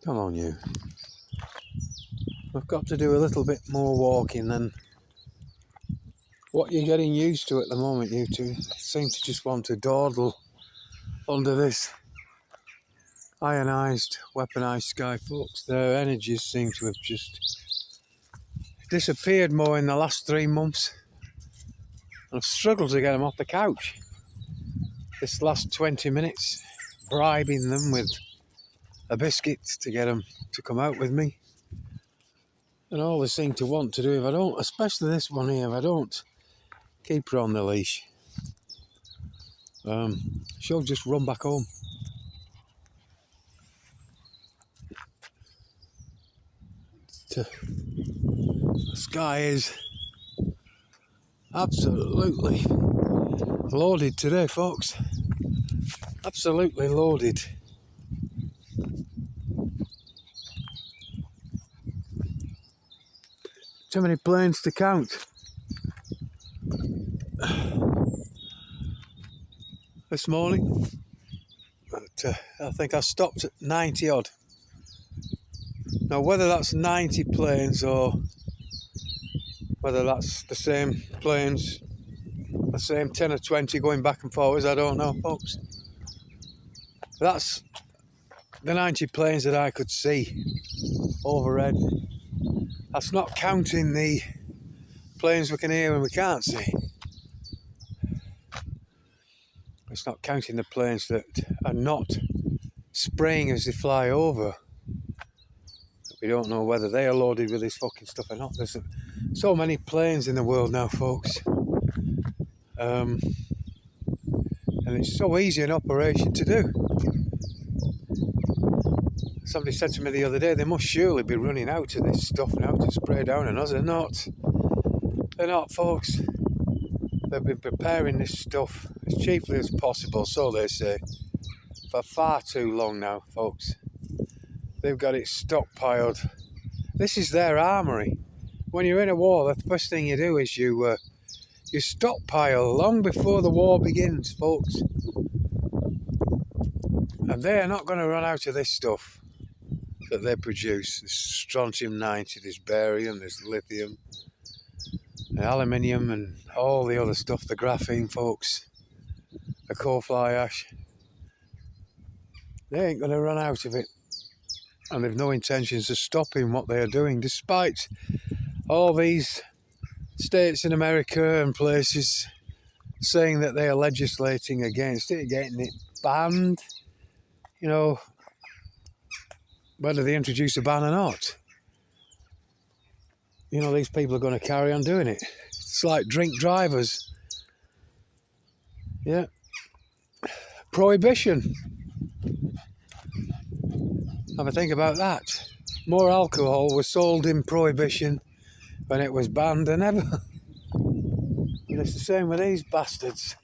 Come on, you. I've got to do a little bit more walking than what you're getting used to at the moment. You two seem to just want to dawdle under this ionised, weaponised sky, folks. Their energies seem to have just disappeared more in the last 3 months. I've struggled to get them off the couch. This last 20 minutes, bribing them with a biscuit to get them to come out with me. And all they seem to want to do, if I don't, especially this one here, if I don't keep her on the leash, she'll just run back home. The sky is absolutely loaded today, folks. Absolutely loaded. Too many planes to count. This morning, but I think I stopped at 90 odd. Now, whether that's 90 planes or whether that's the same planes, the same 10 or 20 going back and forwards, I don't know, folks. That's the 90 planes that I could see overhead. That's not counting the planes we can hear and we can't see. It's not counting the planes that are not spraying as they fly over. We don't know whether they are loaded with this fucking stuff or not. There's so many planes in the world now, folks. And it's so easy an operation to do. Somebody said to me the other day, they must surely be running out of this stuff now to spray down on us. They're not. They're not, folks. They've been preparing this stuff as cheaply as possible, so they say, for far too long now, folks. They've got it stockpiled. This is their armoury. When you're in a war, the first thing you do is you stockpile long before the war begins, folks. And they are not going to run out of this stuff that they produce. There's strontium-90, there's barium, there's lithium, and aluminium, and all the other stuff, the graphene, folks, the coal fly ash. They ain't going to run out of it. And they've no intentions of stopping what they are doing, despite all these states in America and places saying that they are legislating against it, getting it banned. You know, whether they introduce a ban or not, you know, these people are going to carry on doing it. It's like drink drivers. Yeah. Prohibition. Have a think about that. More alcohol was sold in Prohibition when it was banned than ever. And it's the same with these bastards.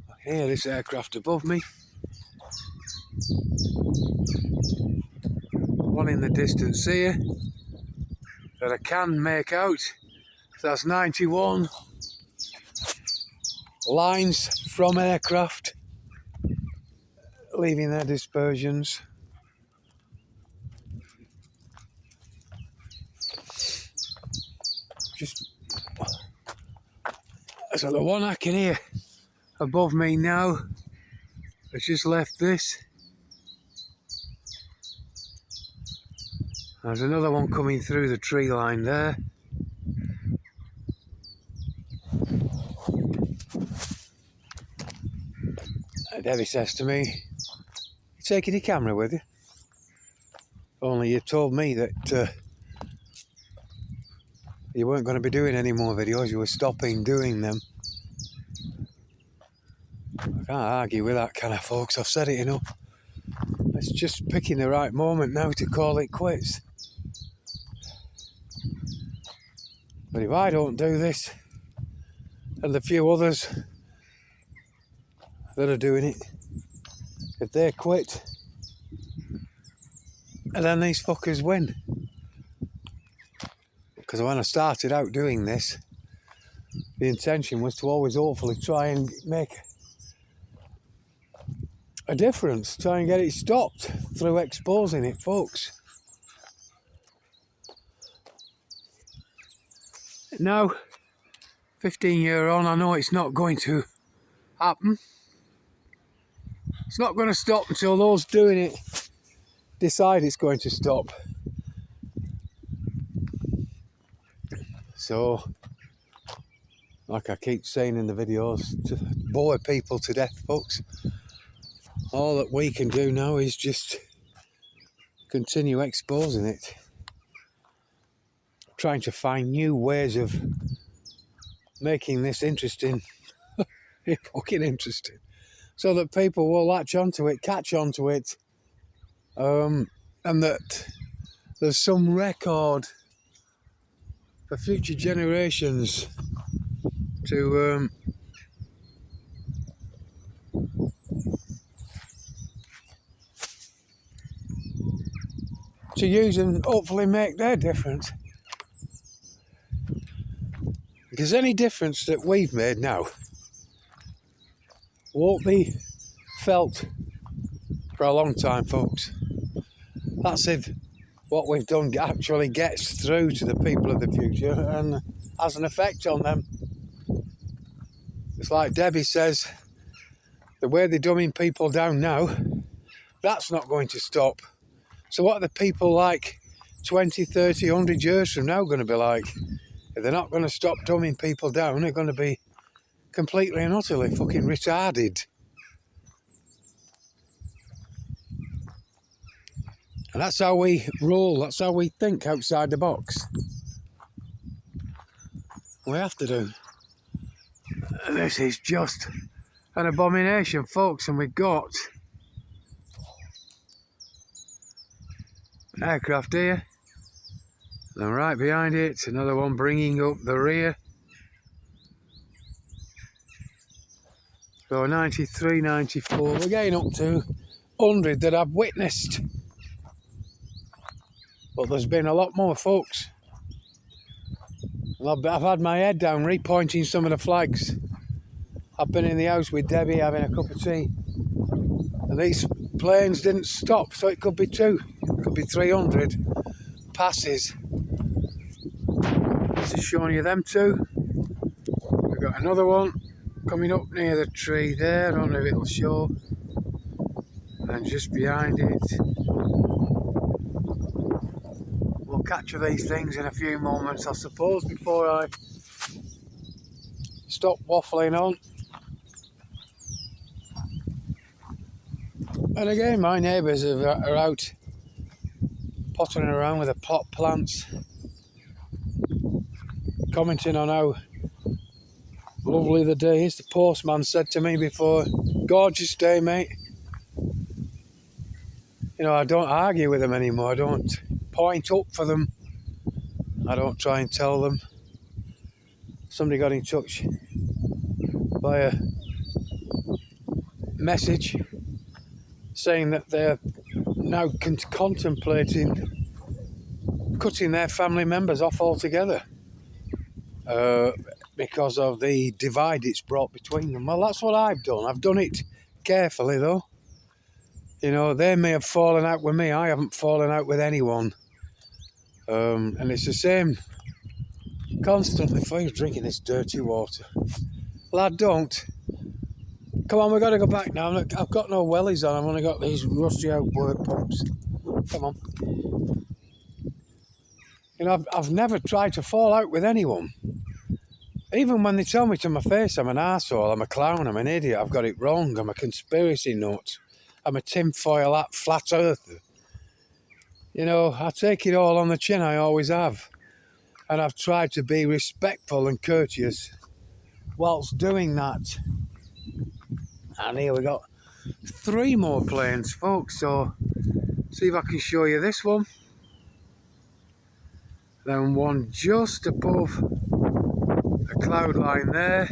I hear this aircraft above me. One in the distance here that I can make out. That's 91 lines from aircraft leaving their dispersions. So the one I can hear above me now has just left this. There's another one coming through the tree line there. And Debbie says to me, "You taking your camera with you? Only you told me that you weren't going to be doing any more videos, you were stopping doing them." I can't argue with that, can I, folks? I've said it enough. It's just picking the right moment now to call it quits. But if I don't do this, and the few others that are doing it, if they quit, and then these fuckers win. Because when I started out doing this, the intention was to always hopefully try and make a difference, try and get it stopped through exposing it, folks. Now, 15 years on, I know it's not going to happen. It's not going to stop until those doing it decide it's going to stop. So, like I keep saying in the videos, to bore people to death, folks. All that we can do now is just continue exposing it. Trying to find new ways of making this interesting. Fucking interesting. So that people will latch onto it, catch onto it, and that there's some record for future generations to use and hopefully make their difference. Because any difference that we've made now won't be felt for a long time, folks. That's if what we've done actually gets through to the people of the future and has an effect on them. It's like Debbie says, the way they're dumbing people down now, that's not going to stop. So what are the people like 20, 30, 100 years from now going to be like? If they're not going to stop dumbing people down, they're going to be completely and utterly fucking retarded. And that's how we roll, that's how we think outside the box. We have to do. This is just an abomination, folks, and we've got an aircraft here, and right behind it, another one bringing up the rear. So 93, 94, we're getting up to 100 that I've witnessed. But there's been a lot more, folks. I've had my head down repointing some of the flags. I've been in the house with Debbie having a cup of tea. And these planes didn't stop, so it could be 2. It could be 300 passes. Just showing you them 2. We've got another one coming up near the tree there. I don't know if it'll show. And just behind it, we'll capture these things in a few moments, I suppose, before I stop waffling on. And again, my neighbours are out pottering around with the pot plants, commenting on how lovely the day is. The postman said to me before, gorgeous day, mate. You know, I don't argue with them anymore. I don't point up for them. I don't try and tell them. Somebody got in touch via message saying that they're now contemplating cutting their family members off altogether because of the divide it's brought between them. Well, that's what I've done. I've done it carefully, though. You know, they may have fallen out with me. I haven't fallen out with anyone. And it's the same constantly. For you drinking this dirty water. Lad, don't. Come on, we've got to go back now. I've got no wellies on. I've only got these rusty out work pumps. Come on. You know, I've never tried to fall out with anyone. Even when they tell me to my face I'm an arsehole, I'm a clown, I'm an idiot, I've got it wrong, I'm a conspiracy nut, I'm a tinfoil hat flat earther. You know, I take it all on the chin, I always have. And I've tried to be respectful and courteous whilst doing that. And here we got 3 more planes, folks, so see if I can show you this one. Then one just above a cloud line there.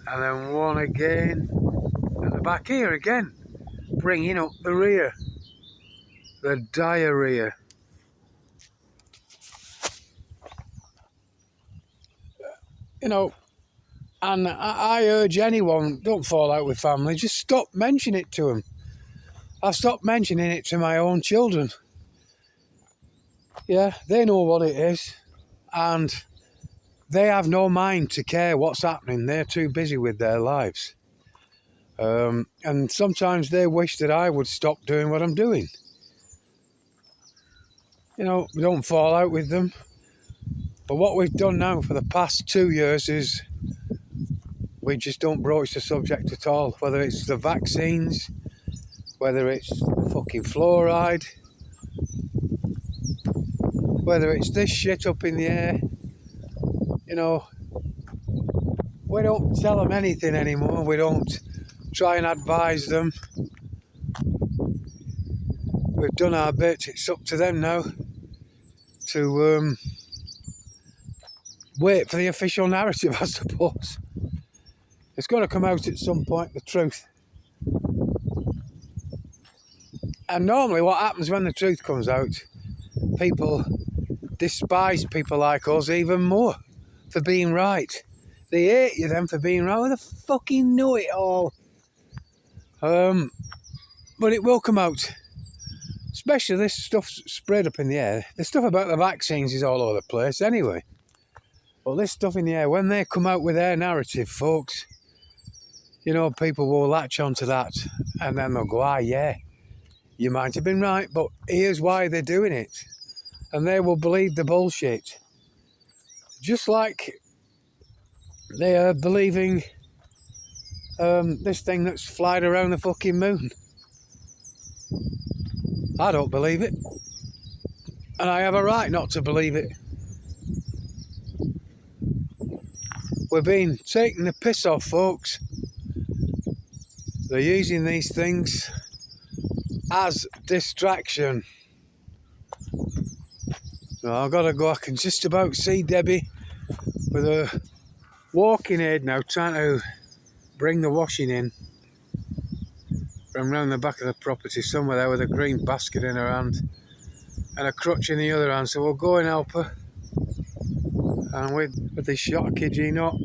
And then one again at the back here again, bringing up the rear. The diarrhea. You know, And I urge anyone, don't fall out with family, just stop mentioning it to them. I've stopped mentioning it to my own children. Yeah, they know what it is, and they have no mind to care what's happening. They're too busy with their lives. And sometimes they wish that I would stop doing what I'm doing. You know, we don't fall out with them. But what we've done now for the past 2 years is we just don't broach the subject at all. Whether it's the vaccines, whether it's the fucking fluoride, whether it's this shit up in the air. You know, we don't tell them anything anymore. We don't try and advise them. We've done our bit. It's up to them now to wait for the official narrative, I suppose. It's going to come out at some point, the truth. And normally what happens when the truth comes out, people despise people like us even more for being right. They hate you then for being right. They fucking know it all. But it will come out. Especially this stuff spread up in the air. The stuff about the vaccines is all over the place anyway. But this stuff in the air, when they come out with their narrative, folks, you know, people will latch onto that and then they'll go, yeah, you might have been right, but here's why they're doing it. And they will believe the bullshit. Just like they are believing this thing that's flying around the fucking moon. I don't believe it. And I have a right not to believe it. We're being taken the piss off, folks. They're using these things as distraction. So I've got to go. I can just about see Debbie with her walking aid now, trying to bring the washing in from round the back of the property, somewhere there with a green basket in her hand and a crutch in the other hand. So we'll go and help her. And with this shot, I kid you not,